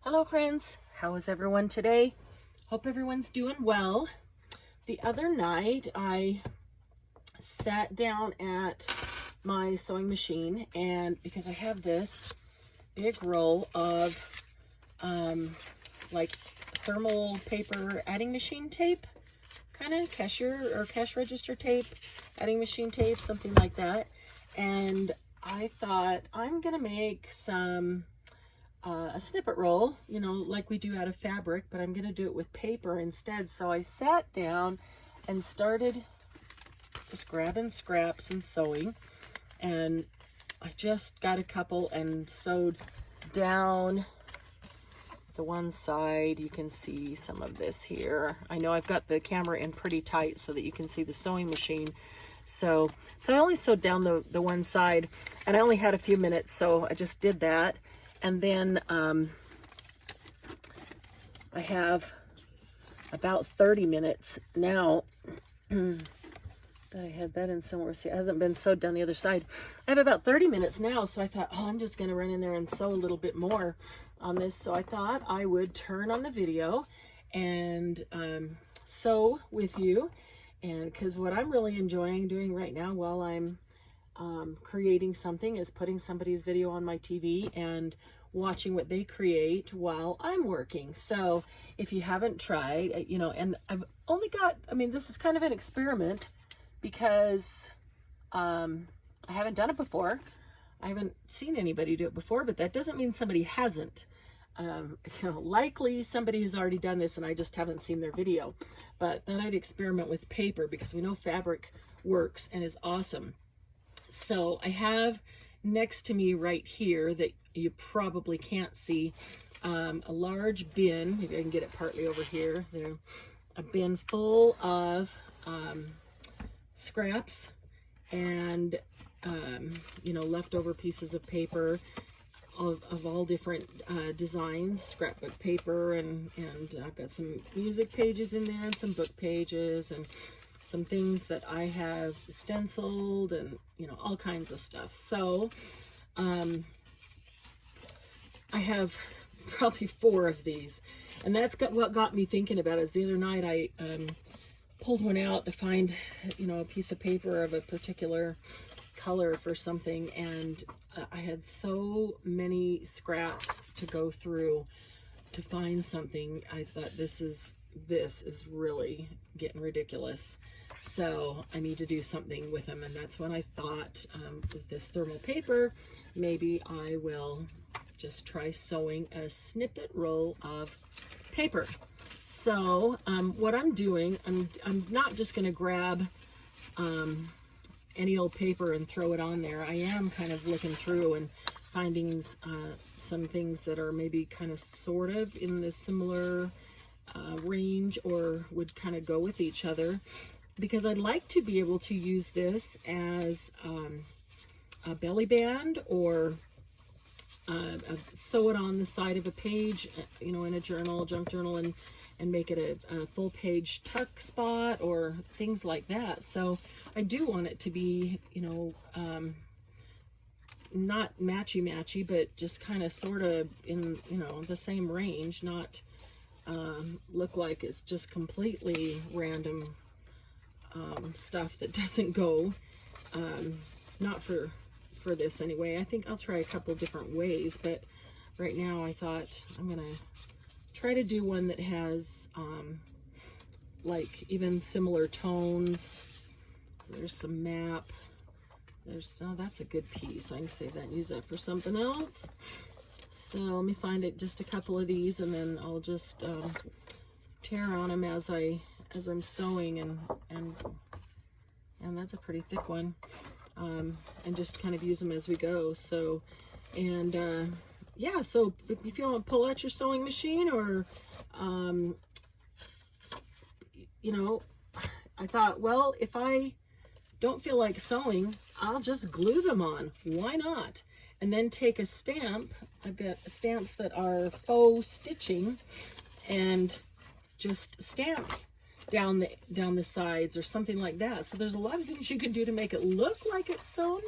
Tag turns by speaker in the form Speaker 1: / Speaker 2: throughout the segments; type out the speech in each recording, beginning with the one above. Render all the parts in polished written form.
Speaker 1: Hello friends, how is everyone today? Hope everyone's doing well. The other night I sat down at my sewing machine, and because I have this big roll of like thermal paper adding machine tape, kind of cashier or cash register tape, adding machine tape, something like that. And I thought I'm gonna make some a snippet roll, you know, like we do out of fabric, but I'm going to do it with paper instead. So I sat down and started just grabbing scraps and sewing, and I just got a couple and sewed down the one side. You can see some of this here. I know I've got the camera in pretty tight so that you can see the sewing machine. So I only sewed down the one side, and I only had a few minutes, so I just did that. And then I have about 30 minutes now that I had that in somewhere. See, it hasn't been sewed down the other side. I have about 30 minutes now, so I thought, oh, I'm just going to run in there and sew a little bit more on this. So I thought I would turn on the video and sew with you. And because what I'm really enjoying doing right now while I'm creating something is putting somebody's video on my TV and watching what they create while I'm working. So if you haven't tried, you know, and I've only got, I mean, this is kind of an experiment because I haven't done it before. I haven't seen anybody do it before, but that doesn't mean somebody hasn't. You know, likely somebody has already done this and I just haven't seen their video. But then I'd experiment with paper because we know fabric works and is awesome. So I have next to me right here that you probably can't see a large bin. Maybe I can get it partly over here. There, a bin full of scraps and you know, leftover pieces of paper of all different designs, scrapbook paper, and I've got some music pages in there and some book pages and some things that I have stenciled and, you know, all kinds of stuff. So I have probably 4 of these, and that's what got me thinking about it. Is the other night I pulled one out to find, you know, a piece of paper of a particular color for something, and I had so many scraps to go through to find something. I thought this is really getting ridiculous, so I need to do something with them. And that's when I thought, with this thermal paper, maybe I will just try sewing a snippet roll of paper. So what I'm doing, I'm not just going to grab any old paper and throw it on there. I am kind of looking through and finding some things that are maybe kind of sort of in the similar range or would kind of go with each other, because I'd like to be able to use this as a belly band, or sew it on the side of a page, you know, in a journal, junk journal, and make it a full page tuck spot or things like that. So I do want it to be, you know, not matchy, but just kind of sort of in, you know, the same range, not look like it's just completely random stuff that doesn't go, not for this anyway. I think I'll try a couple different ways, but right now I thought I'm gonna try to do one that has like even similar tones. So there's some map. There's, oh, that's a good piece. I can save that and use that for something else. So let me find it, just a couple of these, and then I'll just tear on them as I'm sewing, and that's a pretty thick one, and just kind of use them as we go. So, and yeah, so if you want to pull out your sewing machine, or you know, I thought, well, if I don't feel like sewing, I'll just glue them on. Why not? And then take a stamp. I've got stamps that are faux stitching, and just stamp down the sides or something like that. So there's a lot of things you can do to make it look like it's sewn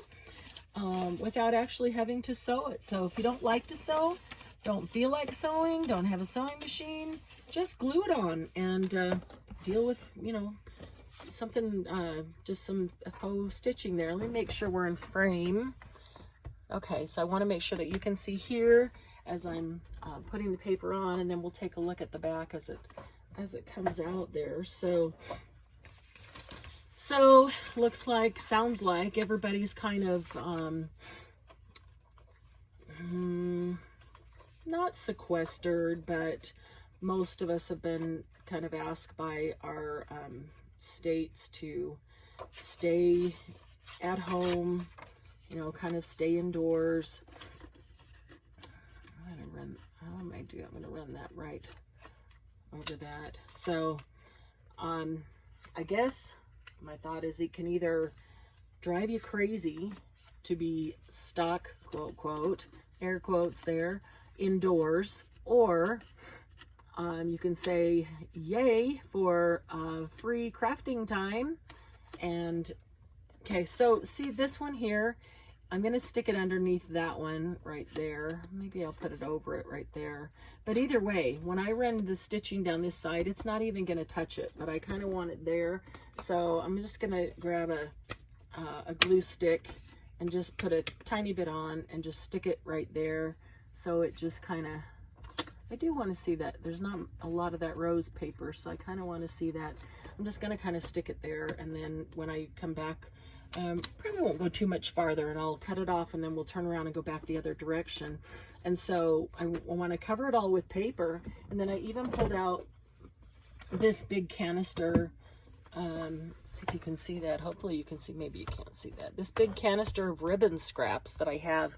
Speaker 1: without actually having to sew it. So if you don't like to sew, don't feel like sewing, don't have a sewing machine, just glue it on and deal with, you know, something, just some faux stitching there. Let me make sure we're in frame. Okay, so I want to make sure that you can see here as I'm putting the paper on, and then we'll take a look at the back as it comes out there. So looks like, sounds like everybody's kind of not sequestered, but most of us have been kind of asked by our states to stay at home, you know, kind of stay indoors. I'm gonna run, how am I doing? I'm gonna run that right over that. So I guess my thought is it can either drive you crazy to be stuck, quote, quote, air quotes there, indoors, or you can say yay for free crafting time. And okay, so see this one here, I'm going to stick it underneath that one right there. Maybe I'll put it over it right there. But either way, when I run the stitching down this side, it's not even going to touch it, but I kind of want it there. So I'm just going to grab a glue stick and just put a tiny bit on and just stick it right there. So it just kind of, I do want to see that. There's not a lot of that rose paper, so I kind of want to see that. I'm just going to kind of stick it there, and then when I come back, probably won't go too much farther, and I'll cut it off, and then we'll turn around and go back the other direction. And so I want to cover it all with paper, and then I even pulled out this big canister. See if you can see that. Hopefully you can see, maybe you can't see that. This big canister of ribbon scraps that I have,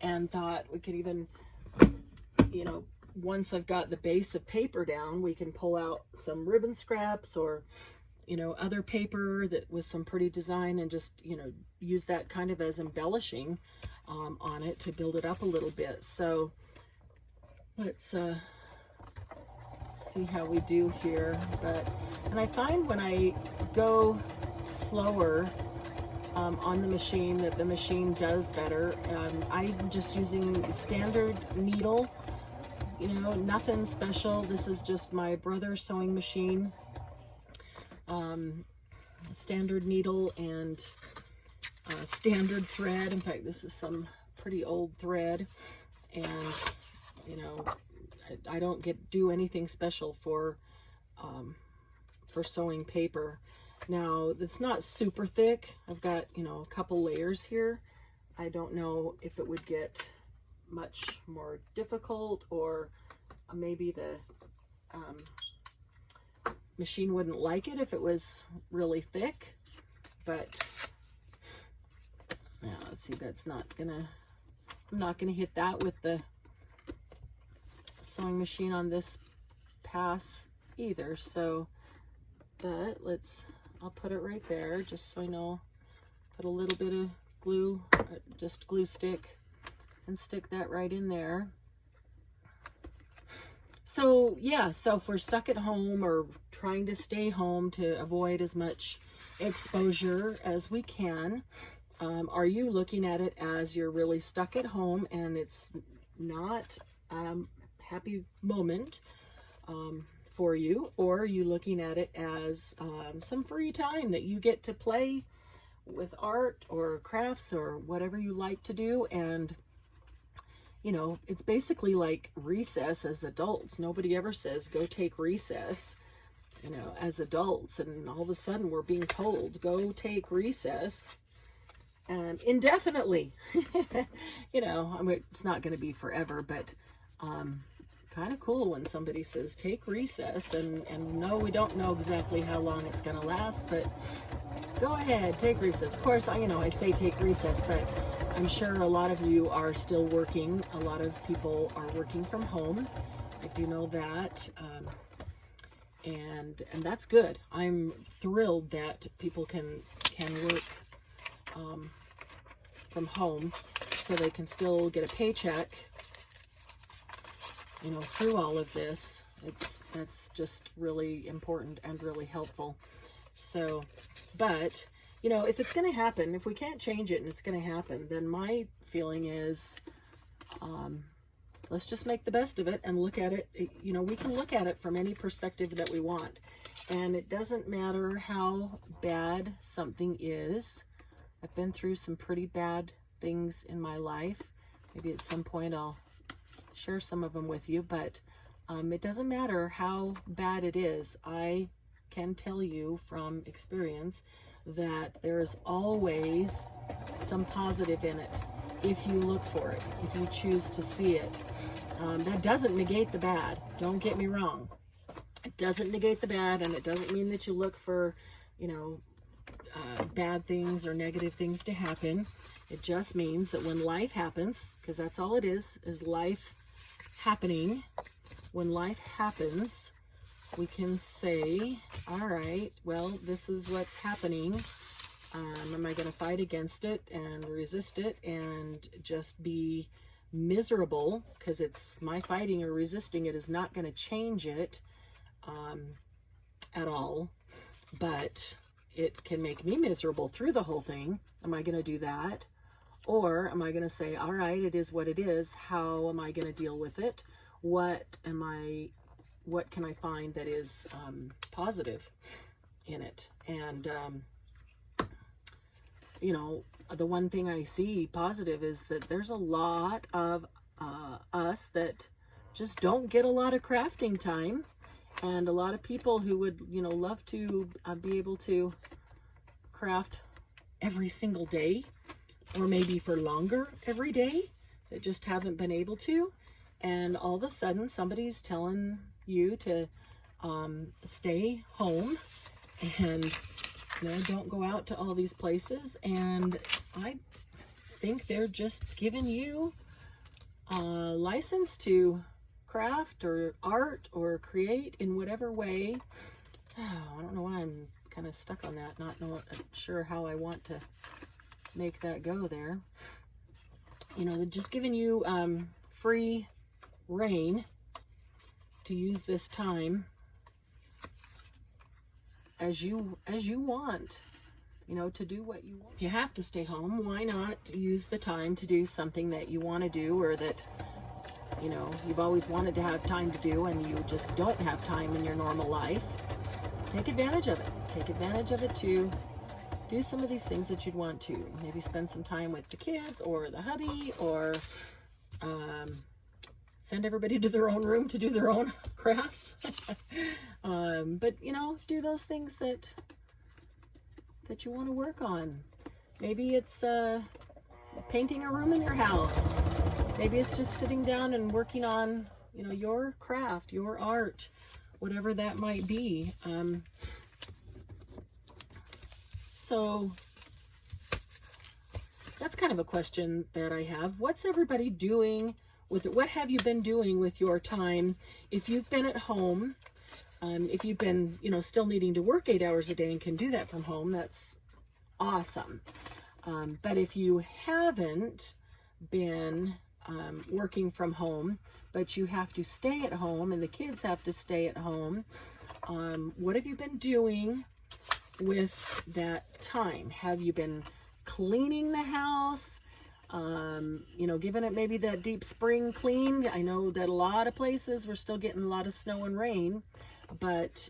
Speaker 1: and thought we could even, you know, once I've got the base of paper down, we can pull out some ribbon scraps or, you know, other paper that with some pretty design, and just, you know, use that kind of as embellishing on it to build it up a little bit. So let's see how we do here. And I find when I go slower on the machine, that the machine does better. I'm just using standard needle, you know, nothing special. This is just my brother's sewing machine. Standard needle and standard thread. In fact, this is some pretty old thread, and you know, I don't do anything special for sewing paper. Now, it's not super thick. I've got, you know, a couple layers here. I don't know if it would get much more difficult, or maybe the machine wouldn't like it if it was really thick. But now let's see, that's not gonna, I'm not gonna hit that with the sewing machine on this pass either. So, but I'll put it right there just so I know. Put a little bit of glue, just glue stick, and stick that right in there. So yeah, so if we're stuck at home or trying to stay home to avoid as much exposure as we can, are you looking at it as you're really stuck at home and it's not happy moment for you, or are you looking at it as some free time that you get to play with art or crafts or whatever you like to do? And you know, it's basically like recess as adults. Nobody ever says go take recess, you know, as adults, and all of a sudden we're being told go take recess indefinitely. You know, I mean, it's not going to be forever, but kind of cool when somebody says take recess, and no, we don't know exactly how long it's going to last, but go ahead, take recess. Of course, I say take recess, but I'm sure a lot of you are still working. A lot of people are working from home. I do know that, and that's good. I'm thrilled that people can work from home, so they can still get a paycheck, you know, through all of this. That's just really important and really helpful. So, but, you know, if it's going to happen, if we can't change it and it's going to happen, then my feeling is let's just make the best of it and look at it. You know, we can look at it from any perspective that we want. And it doesn't matter how bad something is. I've been through some pretty bad things in my life. Maybe at some point I'll share some of them with you, but it doesn't matter how bad it is. I can tell you from experience that there is always some positive in it if you look for it, if you choose to see it. That doesn't negate the bad. Don't get me wrong. It doesn't negate the bad, and it doesn't mean that you look for, you know, bad things or negative things to happen. It just means that when life happens, because that's all it is life happening. When life happens, we can say, all right, well, this is what's happening. Am I going to fight against it and resist it and just be miserable? Because it's my fighting or resisting it is not going to change it at all. But it can make me miserable through the whole thing. Am I going to do that? Or am I going to say, all right, it is what it is. How am I going to deal with it? What can I find that is positive in it? And, you know, the one thing I see positive is that there's a lot of us that just don't get a lot of crafting time. And a lot of people who would, you know, love to be able to craft every single day, or maybe for longer every day, that just haven't been able to. And all of a sudden somebody's telling you to stay home and, you know, don't go out to all these places. And I think they're just giving you a license to craft or art or create in whatever way. Oh, I don't know why I'm kind of stuck on that, not sure how I want to make that go there. You know, they're just giving you free reign to use this time as you want, you know, to do what you want. If you have to stay home, why not use the time to do something that you want to do, or that, you know, you've always wanted to have time to do and you just don't have time in your normal life? Take advantage of it. Take advantage of it to do some of these things that you'd want to. Maybe spend some time with the kids or the hubby, or send everybody to their own room to do their own crafts. But, you know, do those things that you want to work on. Maybe it's painting a room in your house. Maybe it's just sitting down and working on, you know, your craft, your art, whatever that might be. So that's kind of a question that I have. What's everybody doing with it? What have you been doing with your time? If you've been at home, if you've been, you know, still needing to work 8 hours a day and can do that from home, that's awesome. But if you haven't been working from home, but you have to stay at home and the kids have to stay at home, what have you been doing with that time? Have you been cleaning the house? You know, giving it maybe that deep spring clean. I know that a lot of places we're still getting a lot of snow and rain, but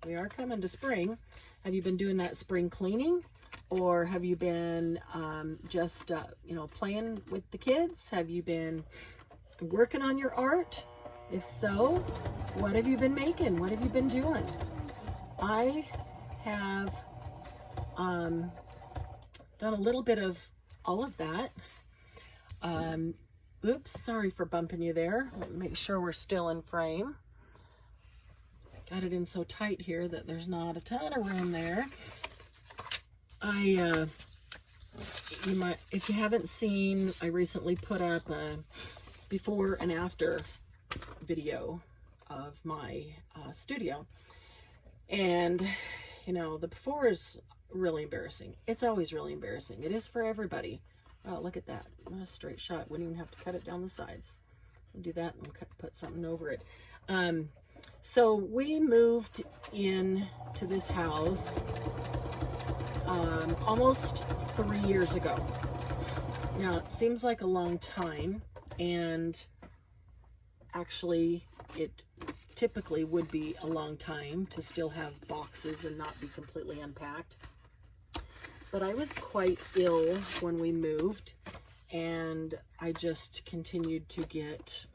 Speaker 1: we are coming to spring. Have you been doing that spring cleaning? Or have you been just, you know, playing with the kids? Have you been working on your art? If so, what have you been making? What have you been doing? I have done a little bit of all of that. Oops, sorry for bumping you there. Let me make sure we're still in frame. Got it in so tight here that there's not a ton of room there. If you haven't seen, I recently put up a before and after video of my studio. And, you know, the before is really embarrassing. It's always really embarrassing. It is for everybody. Oh, look at that. Not a straight shot. Wouldn't even have to cut it down the sides. I'll do that and put something over it. So we moved in to this house almost 3 years ago. Now, it seems like a long time, and actually, it typically would be a long time to still have boxes and not be completely unpacked. But I was quite ill when we moved, and I just continued to get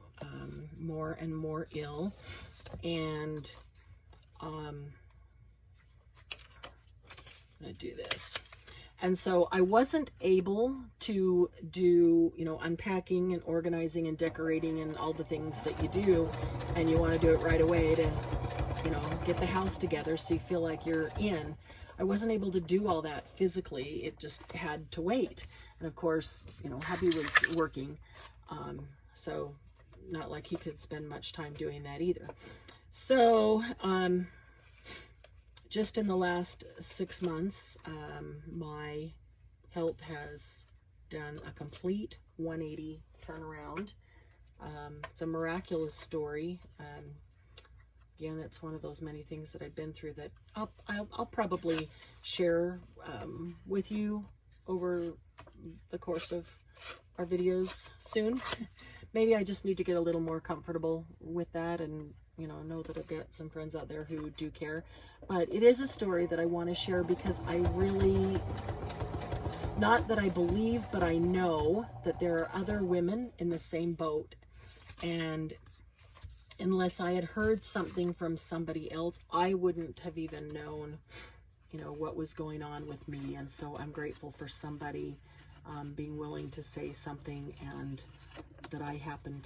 Speaker 1: more and more ill. And I'm gonna do this. And so I wasn't able to do, you know, unpacking and organizing and decorating and all the things that you do, and you want to do it right away to, you know, get the house together so you feel like you're in. I wasn't able to do all that physically. It just had to wait. And of course, you know, hubby was working, so not like he could spend much time doing that either. So just in the last 6 months, my health has done a complete 180 turnaround. It's a miraculous story. Again, it's one of those many things that I've been through that I'll probably share with you over the course of our videos soon. Maybe I just need to get a little more comfortable with that, and you know that I've got some friends out there who do care. But it is a story that I want to share because I really, not that I believe, but I know that there are other women in the same boat. And unless I had heard something from somebody else, I wouldn't have even known, you know, what was going on with me. And so I'm grateful for somebody being willing to say something and that I happen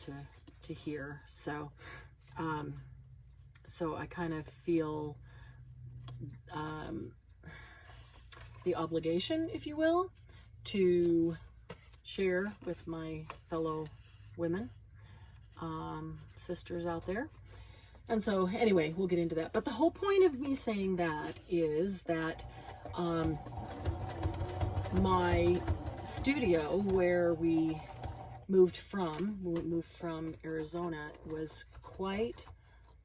Speaker 1: to hear. So so I kind of feel the obligation, if you will, to share with my fellow women, sisters out there. And so anyway, we'll get into that. But the whole point of me saying that is that my studio where we moved from Arizona was quite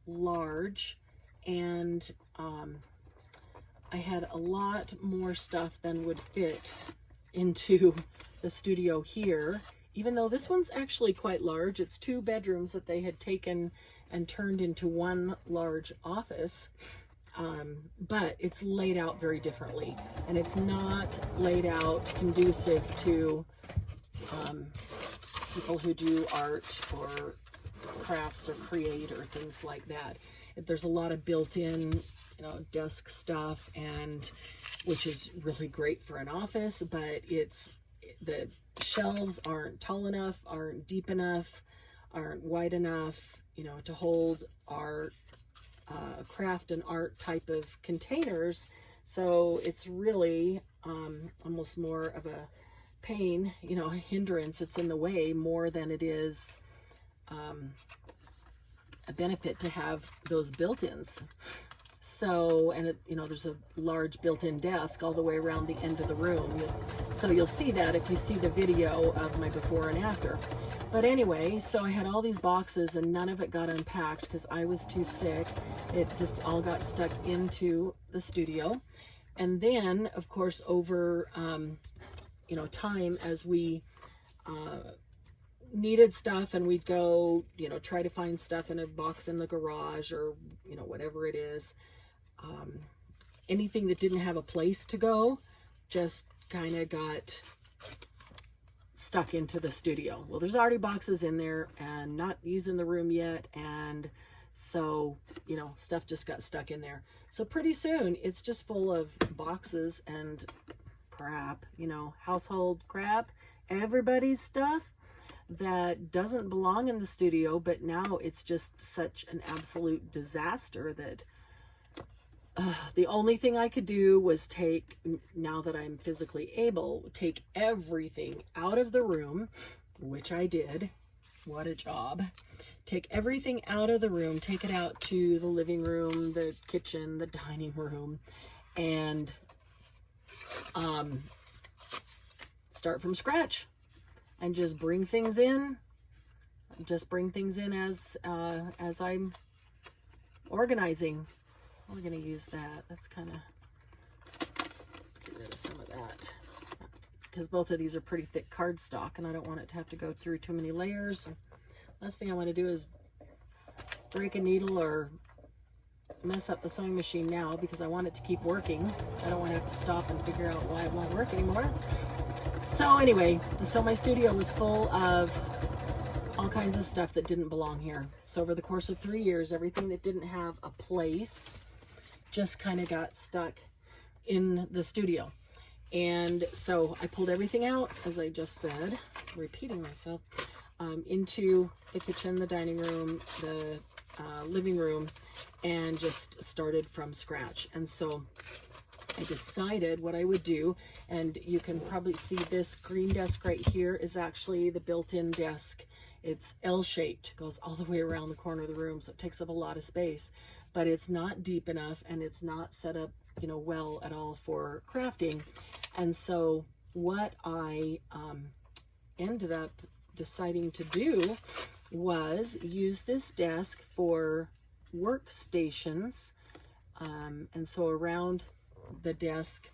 Speaker 1: large, and I had a lot more stuff than would fit into the studio here, even though this one's actually quite large. It's 2 bedrooms that they had taken and turned into one large office, but it's laid out very differently, and it's not laid out conducive to people who do art or crafts or create or things like that. There's a lot of built-in, you know, desk stuff, and which is really great for an office, but the shelves aren't tall enough, aren't deep enough, aren't wide enough, you know, to hold our craft and art type of containers. So it's really almost more of a pain, you know, a hindrance. It's in the way more than it is a benefit to have those built-ins. So, and it, you know, there's a large built-in desk all the way around the end of the room. So you'll see that if you see the video of my before and after. But anyway, so I had all these boxes and none of it got unpacked because I was too sick. It just all got stuck into the studio. And then, of course, over, you know, time as we needed stuff, and we'd go, you know, try to find stuff in a box in the garage or, you know, whatever it is. Anything that didn't have a place to go just kind of got stuck into the studio. Well, there's already boxes in there and not using the room yet, and so, you know, stuff just got stuck in there. So pretty soon it's just full of boxes and crap, you know, household crap, everybody's stuff that doesn't belong in the studio, but now it's just such an absolute disaster that the only thing I could do was take, now that I'm physically able, take everything out of the room, which I did. What a job. Take everything out of the room, take it out to the living room, the kitchen, the dining room, and start from scratch and just bring things in. Just bring things in as I'm organizing. We're going to use that. That's kind of, get rid of some of that, because both of these are pretty thick cardstock and I don't want it to have to go through too many layers. Last thing I want to do is break a needle or mess up the sewing machine now because I want it to keep working. I don't want to have to stop and figure out why it won't work anymore. So anyway, the Sew My Studio was full of all kinds of stuff that didn't belong here. So over the course of 3 years, everything that didn't have a place just kind of got stuck in the studio. And so I pulled everything out, as I just said, repeating myself, into the kitchen, the dining room, the living room, and just started from scratch. And so I decided what I would do, and you can probably see this green desk right here is actually the built-in desk. It's L-shaped, goes all the way around the corner of the room, so it takes up a lot of space, but it's not deep enough and it's not set up, you know, well at all for crafting. And so what I ended up deciding to do was use this desk for workstations. And so around the desk,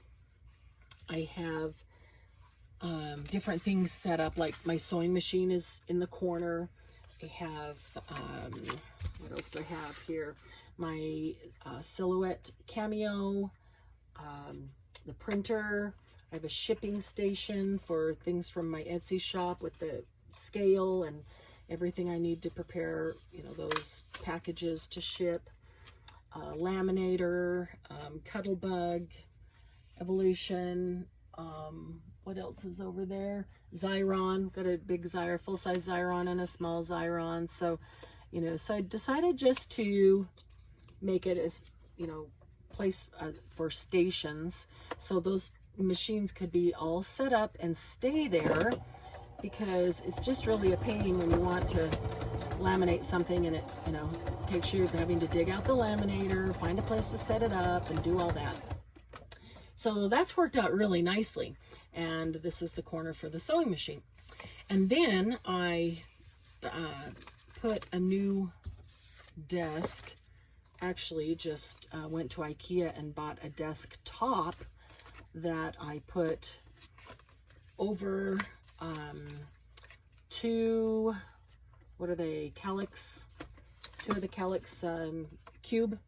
Speaker 1: I have different things set up, like my sewing machine is in the corner. I have, what else do I have here? My Silhouette Cameo, the printer. I have a shipping station for things from my Etsy shop with the scale and everything I need to prepare, you know, those packages to ship. Laminator, Cuttlebug, Evolution, what else is over there? Xyron, got a big Xyron, full-size Xyron and a small Xyron. So, you know, so I decided just to make it as, you know, place for stations. So those machines could be all set up and stay there, because it's just really a pain when you want to laminate something and it, you know, takes you having to dig out the laminator, find a place to set it up, and do all that. So that's worked out really nicely. And this is the corner for the sewing machine. And then I put a new desk, actually just went to IKEA and bought a desk top that I put over two, what are they, Calyx, two of the Calyx cube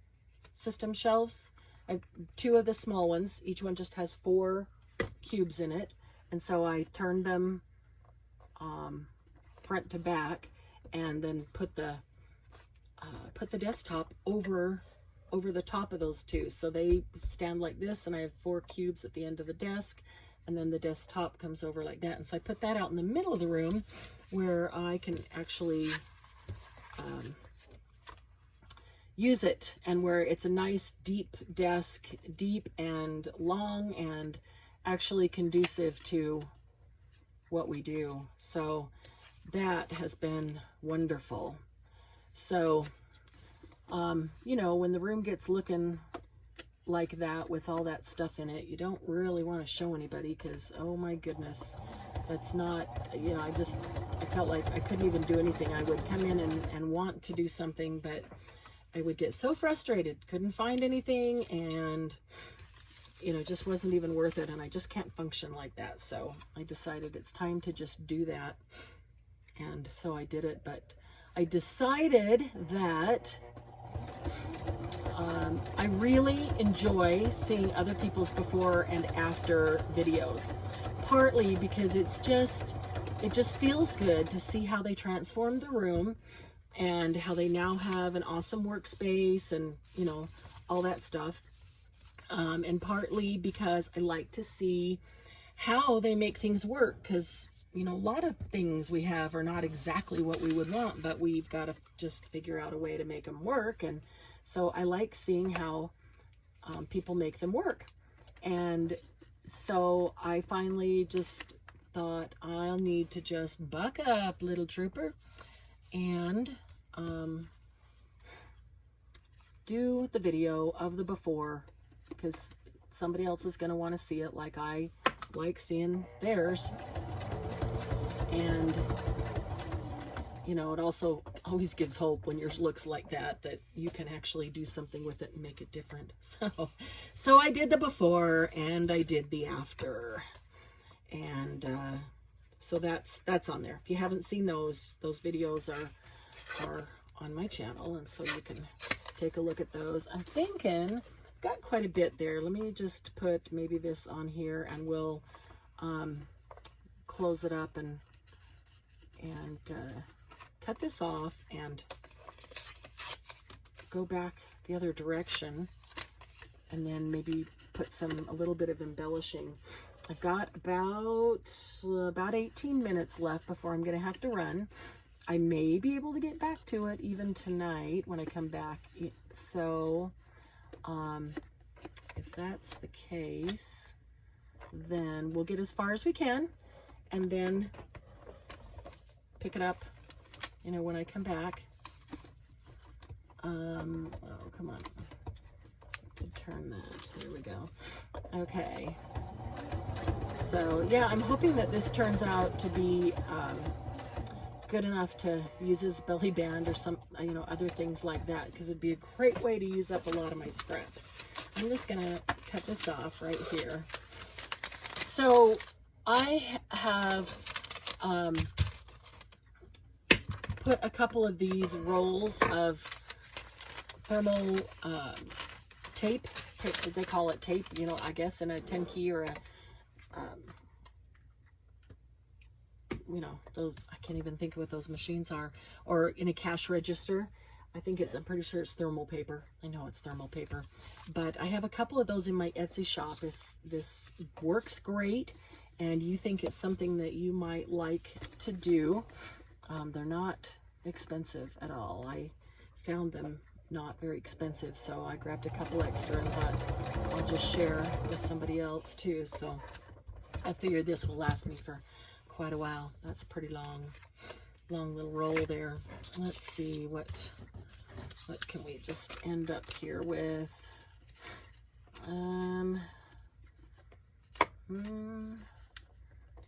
Speaker 1: system shelves. I have two of the small ones. Each one just has 4 cubes in it. And so I turned them front to back and then put the desktop over the top of those two. So they stand like this, and I have 4 cubes at the end of the desk, and then the desktop comes over like that. And so I put that out in the middle of the room where I can actually use it, and where it's a nice deep desk, deep and long, and actually conducive to what we do. So that has been wonderful. So you know, when the room gets looking like that with all that stuff in it, you don't really want to show anybody, because oh my goodness, that's not, you know, I felt like I couldn't even do anything. I would come in and want to do something, but I would get so frustrated, couldn't find anything, and you know, it just wasn't even worth it, and I just can't function like that. So I decided it's time to just do that, and so I did it. But I decided that I really enjoy seeing other people's before and after videos, partly because it just feels good to see how they transformed the room and how they now have an awesome workspace and, you know, all that stuff. And partly because I like to see how they make things work, because, you know, a lot of things we have are not exactly what we would want, but we've got to just figure out a way to make them work. And so I like seeing how people make them work. And so I finally just thought, I'll need to just buck up, little trooper, and do the video of the before, because somebody else is going to want to see it like I like seeing theirs. And you know, it also always gives hope when yours looks like that you can actually do something with it and make it different. So I did the before and I did the after, and so that's on there. If you haven't seen those videos are on my channel, and so you can take a look at those. I'm thinking, got quite a bit there. Let me just put maybe this on here, and we'll close it up and cut this off and go back the other direction, and then maybe put a little bit of embellishing. I've got about 18 minutes left before I'm going to have to run. I may be able to get back to it even tonight when I come back. So if that's the case, then we'll get as far as we can and then pick it up, you know, when I come back. Oh, come on. Turn that. There we go. Okay. So yeah, I'm hoping that this turns out to be good enough to use as belly band or some, you know, other things like that, because it'd be a great way to use up a lot of my scraps. I'm just gonna cut this off right here. So I have put a couple of these rolls of thermal tape. They call it tape, you know, I guess in a 10 key or a you know, those, I can't even think of what those machines are, or in a cash register. I'm pretty sure it's thermal paper. I know it's thermal paper, but I have a couple of those in my Etsy shop. If this works great and you think it's something that you might like to do, they're not expensive at all. I found them not very expensive, so I grabbed a couple extra and thought I'll just share with somebody else too. So I figured this will last me for quite a while. That's a pretty long little roll there. Let's see what can we just end up here with.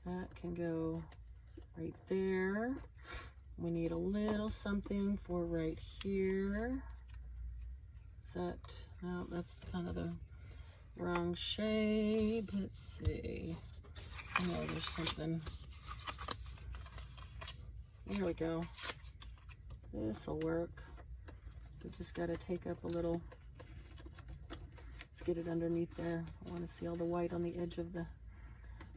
Speaker 1: That can go right there. We need a little something for right here. Is that, no, that's kind of the wrong shape. Let's see. Oh, there's something. There we go. This'll work. We just got to take up a little. Let's get it underneath there. I want to see all the white on the edge of the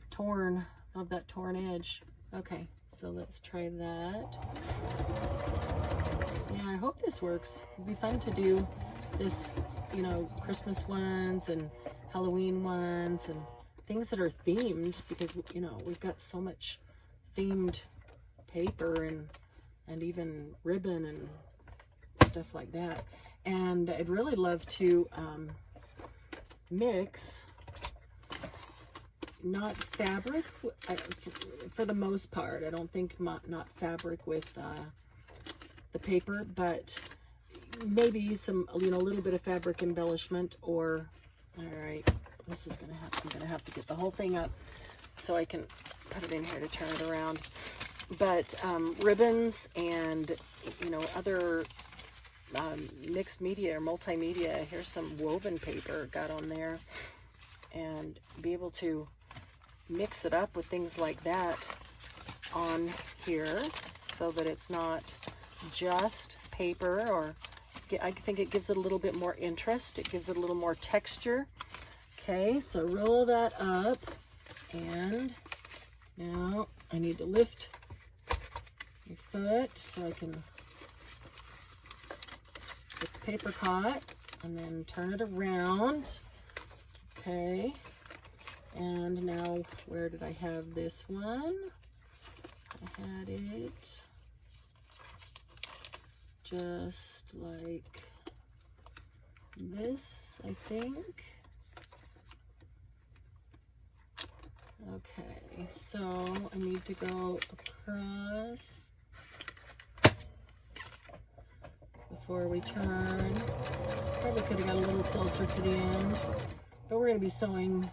Speaker 1: torn, of that torn edge. Okay, so let's try that. Yeah, I hope this works. It'd be fun to do this, you know, Christmas ones and Halloween ones and things that are themed, because, you know, we've got so much themed paper and even ribbon and stuff like that. And I'd really love to mix, not fabric for the most part. I don't think not fabric with the paper, but maybe some, you know, a little bit of fabric embellishment. Or, all right, this is I'm gonna have to get the whole thing up so I can put it in here to turn it around. But ribbons and, you know, other mixed media or multimedia. Here's some woven paper got on there, and be able to mix it up with things like that on here so that it's not just paper. Or I think it gives it a little bit more interest. It gives it a little more texture. Okay, so roll that up, and now I need to lift your foot so I can get the paper caught, and then turn it around. Okay, and now where did I have this one? I had it just like this, I think. Okay, so I need to go across before we turn. Probably could have got a little closer to the end, but we're going to be sewing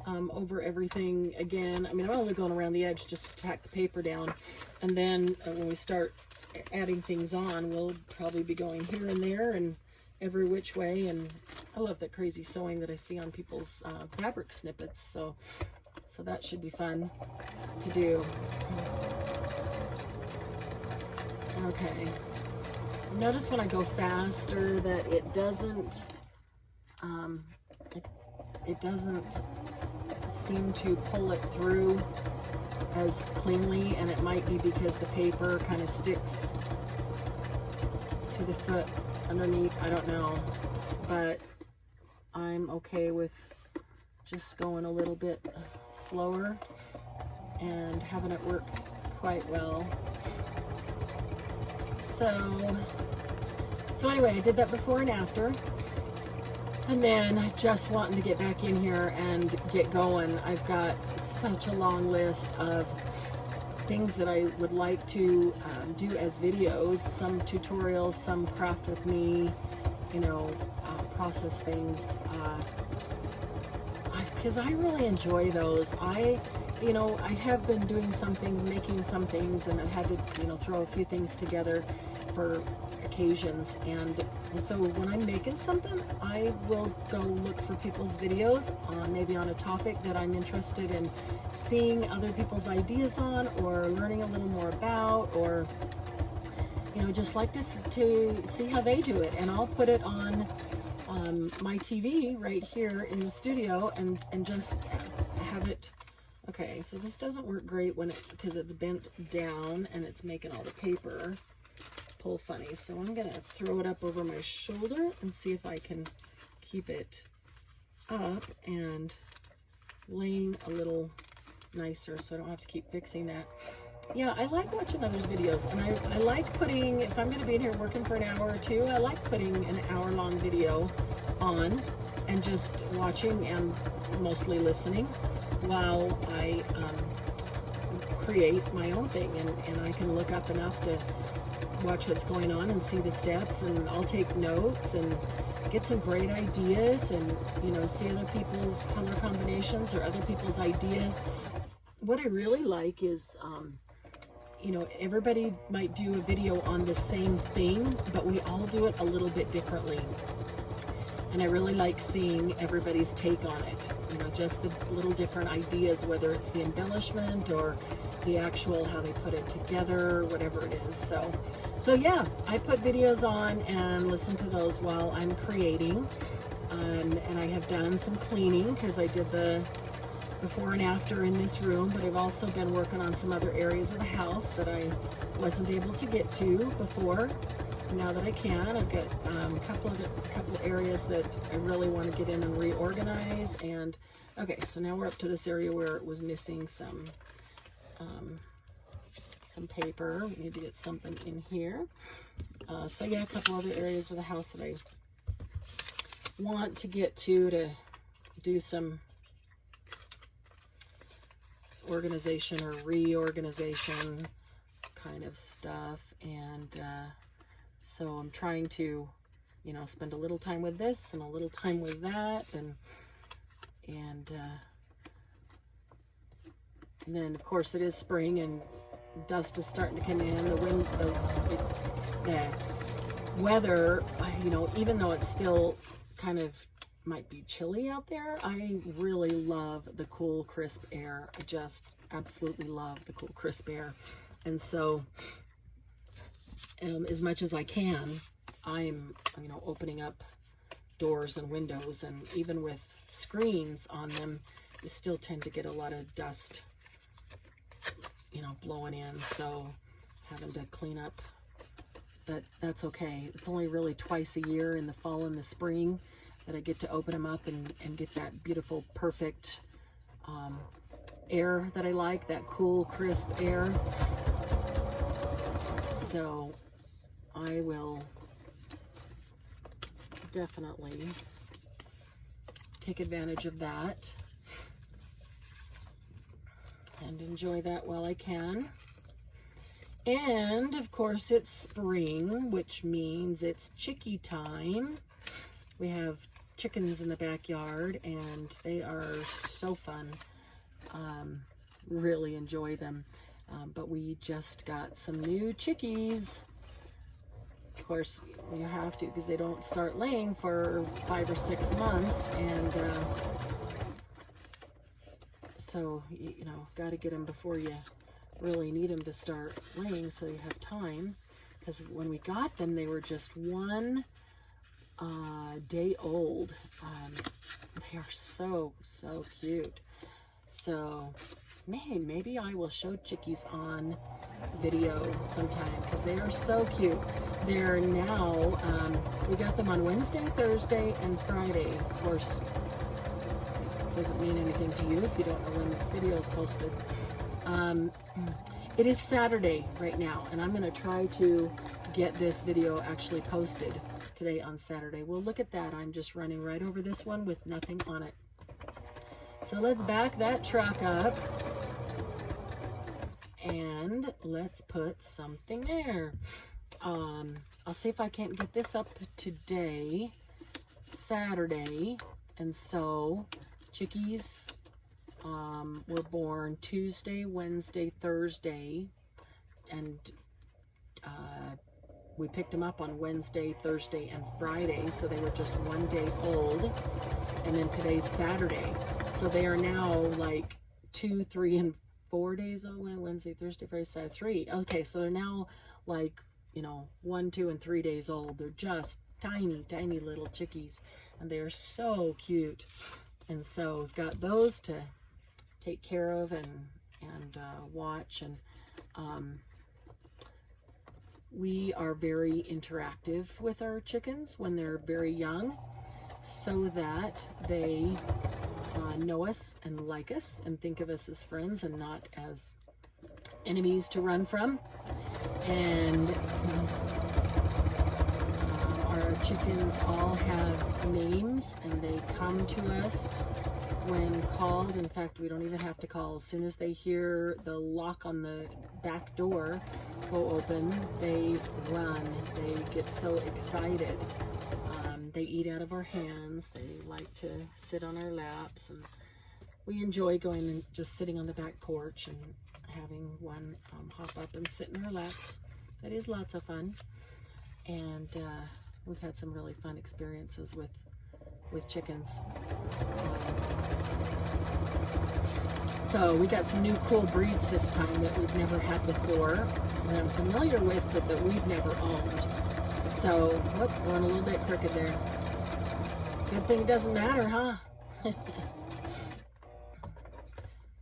Speaker 1: over everything again. I mean, I'm only going around the edge just to tack the paper down, and then when we start adding things on, we'll probably be going here and there and every which way. And I love that crazy sewing that I see on people's fabric snippets, so that should be fun to do. Okay, notice when I go faster that it doesn't, it doesn't seem to pull it through as cleanly, and it might be because the paper kind of sticks to the foot underneath. I don't know, but I'm okay with just going a little bit slower and having it work quite well. So anyway, I did that before and after. And then just wanting to get back in here and get going. I've got such a long list of things that I would like to do as videos, some tutorials, some craft with me, you know, process things, because I really enjoy those. You know, I have been doing some things, making some things, and I had to, you know, throw a few things together for occasions. And so when I'm making something, I will go look for people's videos on maybe on a topic that I'm interested in seeing other people's ideas on, or learning a little more about, or, you know, just like to see how they do it. And I'll put it on my TV right here in the studio and just have it. Okay, so this doesn't work great because it's bent down and it's making all the paper pull funny. So I'm gonna throw it up over my shoulder and see if I can keep it up and laying a little nicer so I don't have to keep fixing that. Yeah, I like watching others' videos, and I like putting, if I'm gonna be in here working for an hour or two, I like putting an hour-long video on and just watching and mostly listening while I create my own thing, and I can look up enough to watch what's going on and see the steps, and I'll take notes and get some great ideas, and, you know, see other people's color combinations or other people's ideas. What I really like is, you know, everybody might do a video on the same thing, but we all do it a little bit differently. And I really like seeing everybody's take on it, you know, just the little different ideas, whether it's the embellishment or the actual how they put it together, whatever it is. So yeah, I put videos on and listen to those while I'm creating. And I have done some cleaning because I did the before and after in this room, but I've also been working on some other areas of the house that I wasn't able to get to before. Now that I can, I've got a couple areas that I really want to get in and reorganize. And okay, so now we're up to this area where it was missing some paper. We need to get something in here. So yeah, a couple other areas of the house that I want to get to do some organization or reorganization kind of stuff. And so I'm trying to, you know, spend a little time with this and a little time with that, and then of course it is spring and dust is starting to come in. The wind, the weather, you know, even though it's still kind of might be chilly out there, I really love the cool, crisp air. I just absolutely love the cool, crisp air. And so as much as I can, I'm, you know, opening up doors and windows, and even with screens on them, you still tend to get a lot of dust, you know, blowing in. So having to clean up, but that's okay. It's only really twice a year, in the fall and the spring, that I get to open them up and get that beautiful, perfect air that I like, that cool, crisp air. So I will definitely take advantage of that and enjoy that while I can. And of course it's spring, which means it's chickie time. We have chickens in the backyard and they are so fun. Really enjoy them. But we just got some new chickies. Of course, you have to, because they don't start laying for 5 or 6 months, and so you know, got to get them before you really need them to start laying, so you have time. because when we got them, they were just 1 day old. They are so cute. So maybe I will show chickies on video sometime, because they are so cute. They're now, we got them on Wednesday, Thursday, and Friday. Of course, it doesn't mean anything to you if you don't know when this video is posted. It is Saturday right now, and I'm going to try to get this video actually posted today on Saturday. Well, look at that. I'm just running right over this one with nothing on it. So let's back that truck up and let's put something there. I'll see if I can't get this up today, Saturday. And so chickies were born Tuesday, Wednesday, Thursday, and we picked them up on Wednesday, Thursday, and Friday, so they were just 1 day old. And then today's Saturday, so they are now like 2, 3, and 4 days old. Wednesday, Thursday, Friday, Saturday, 3. Okay, so they're now like, you know, 1, 2, and 3 days old. They're just tiny little chickies, and they're so cute. And so we've got those to take care of and watch. And we are very interactive with our chickens when they're very young, so that they know us and like us and think of us as friends and not as enemies to run from. And our chickens all have names, and they come to us when called. In fact, we don't even have to call. As soon as they hear the lock on the back door go open, they run. They get so excited. They eat out of our hands. They like to sit on our laps, and we enjoy going and just sitting on the back porch and having one hop up and sit in our laps. That is lots of fun. And we've had some really fun experiences with chickens. So we got some new cool breeds this time that we've never had before, that I'm familiar with, but that we've never owned. So, whoop, going a little bit crooked there. Good thing it doesn't matter, huh?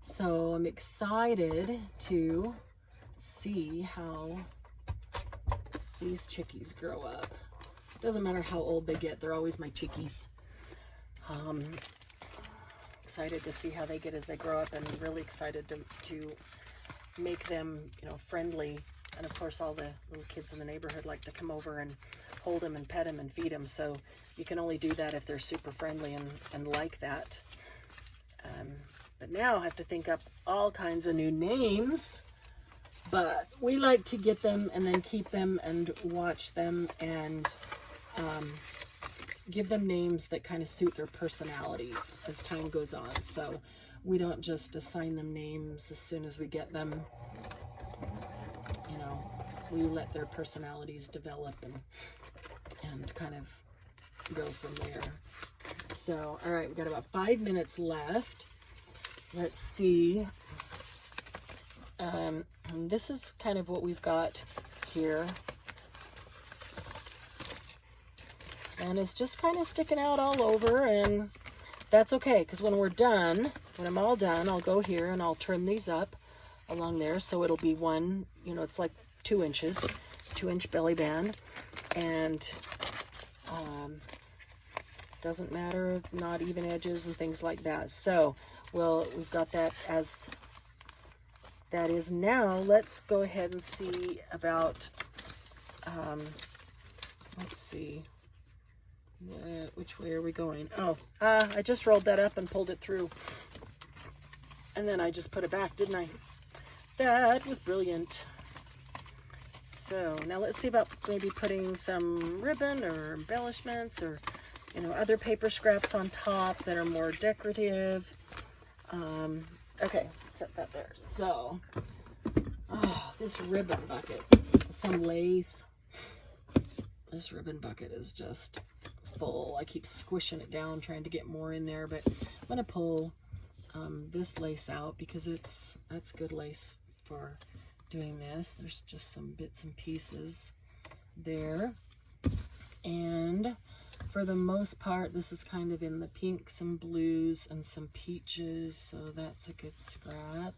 Speaker 1: So I'm excited to see how these chickies grow up. Doesn't matter how old they get, they're always my chickies. Excited to see how they get as they grow up, and really excited to make them, you know, friendly. And of course, all the little kids in the neighborhood like to come over and hold them and pet them and feed them. So you can only do that if they're super friendly and like that. But now I have to think up all kinds of new names. But we like to get them and then keep them and watch them and give them names that kind of suit their personalities as time goes on. So we don't just assign them names as soon as we get them. You know, we let their personalities develop and kind of go from there. So, all right, we've got about 5 minutes left. Let's see. This is kind of what we've got here. And it's just kind of sticking out all over, and that's okay, because when we're done, when I'm all done, I'll go here and I'll trim these up along there, so it'll be one, you know, it's like 2 inches, 2-inch belly band, and doesn't matter, not even edges and things like that. So, well, we've got that as that is now. Let's go ahead and see about, let's see, which way are we going? Oh, I just rolled that up and pulled it through, and then I just put it back, didn't I? That was brilliant. So now let's see about maybe putting some ribbon or embellishments or, you know, other paper scraps on top that are more decorative. Okay, set that there. So, oh, this ribbon bucket, some lace. This ribbon bucket is just full. I keep squishing it down, trying to get more in there, but I'm going to pull this lace out because that's good lace for doing this. There's just some bits and pieces. there. And for the most part, this is kind of in the pinks and blues and some peaches, so that's a good scrap.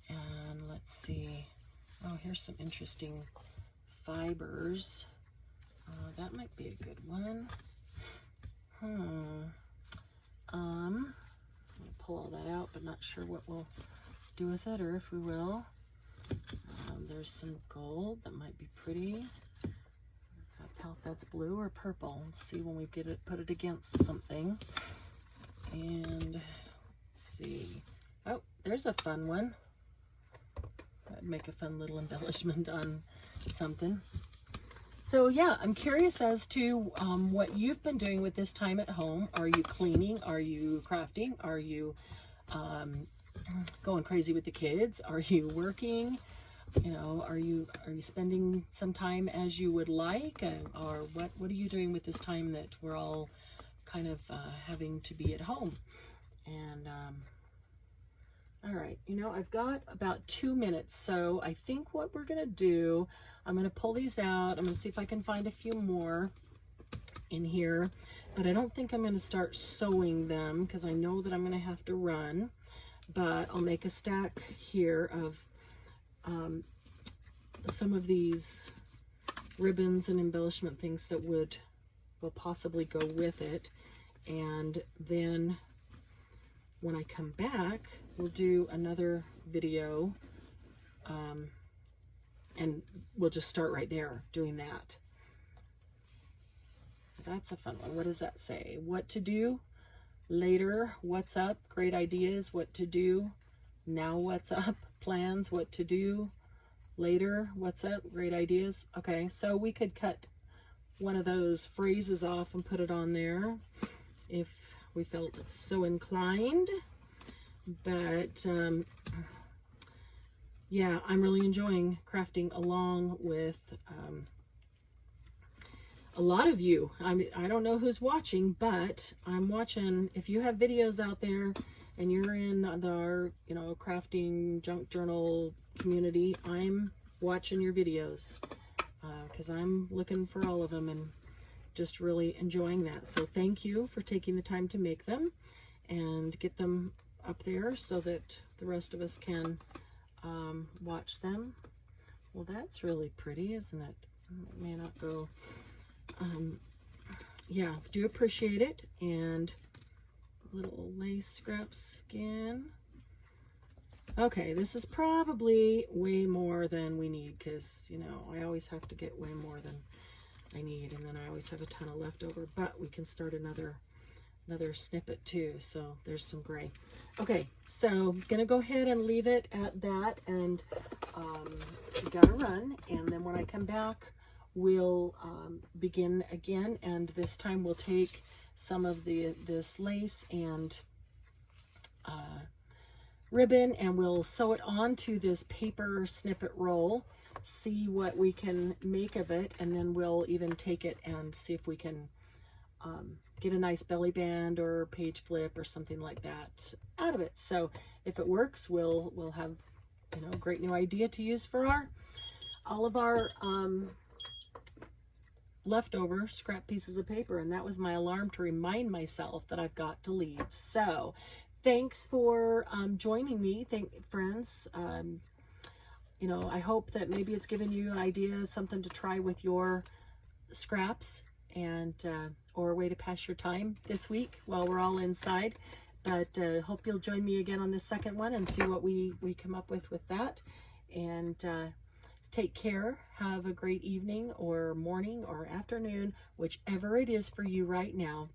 Speaker 1: And let's see. Oh, here's some interesting fibers. That might be a good one. I'll pull all that out, but not sure what we'll do with it or if we will. There's some gold that might be pretty. Can't tell if that's blue or purple. Let's see when we get it, put it against something. And let's see. Oh, there's a fun one. That'd make a fun little embellishment on something. So yeah, I'm curious as to what you've been doing with this time at home. Are you cleaning? Are you crafting? Are you going crazy with the kids? Are you working? You know, are you spending some time as you would like? Or what are you doing with this time that we're all kind of having to be at home? And all right, you know, I've got about 2 minutes, so I think what we're gonna do, I'm gonna pull these out. I'm gonna see if I can find a few more in here, but I don't think I'm gonna start sewing them because I know that I'm gonna have to run. But I'll make a stack here of some of these ribbons and embellishment things that will possibly go with it. And then when I come back, we'll do another video, and we'll just start right there doing that. That's a fun one. What does that say? What to do later? What's up? Great ideas. What to do now? What's up? Plans. What to do later? What's up? Great ideas. Okay, so we could cut one of those phrases off and put it on there if we felt so inclined. But yeah, I'm really enjoying crafting along with a lot of you. I don't know who's watching, but I'm watching. If you have videos out there and you're in our, you know, crafting junk journal community, I'm watching your videos because I'm looking for all of them and just really enjoying that. So thank you for taking the time to make them and get them up there so that the rest of us can watch them. Well, that's really pretty, isn't it? It may not go. Yeah, do appreciate it. And little lace scraps again. Okay, this is probably way more than we need because, you know, I always have to get way more than I need, and then I always have a ton of leftover, but we can start another snippet too. So there's some gray. Okay, so I'm gonna go ahead and leave it at that, and we gotta run, and then when I come back, we'll begin again, and this time we'll take some of this lace and ribbon, and we'll sew it onto this paper snippet roll, see what we can make of it, and then we'll even take it and see if we can get a nice belly band or page flip or something like that out of it. So if it works, we'll have, you know, a great new idea to use for all of our leftover scrap pieces of paper. And that was my alarm to remind myself that I've got to leave. So thanks for joining me, friends. You know, I hope that maybe it's given you an idea, something to try with your scraps, and or a way to pass your time this week while we're all inside. But hope you'll join me again on the second one and see what we come up with that. And take care. Have a great evening or morning or afternoon, whichever it is for you right now.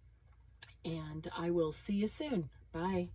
Speaker 1: And I will see you soon. Bye.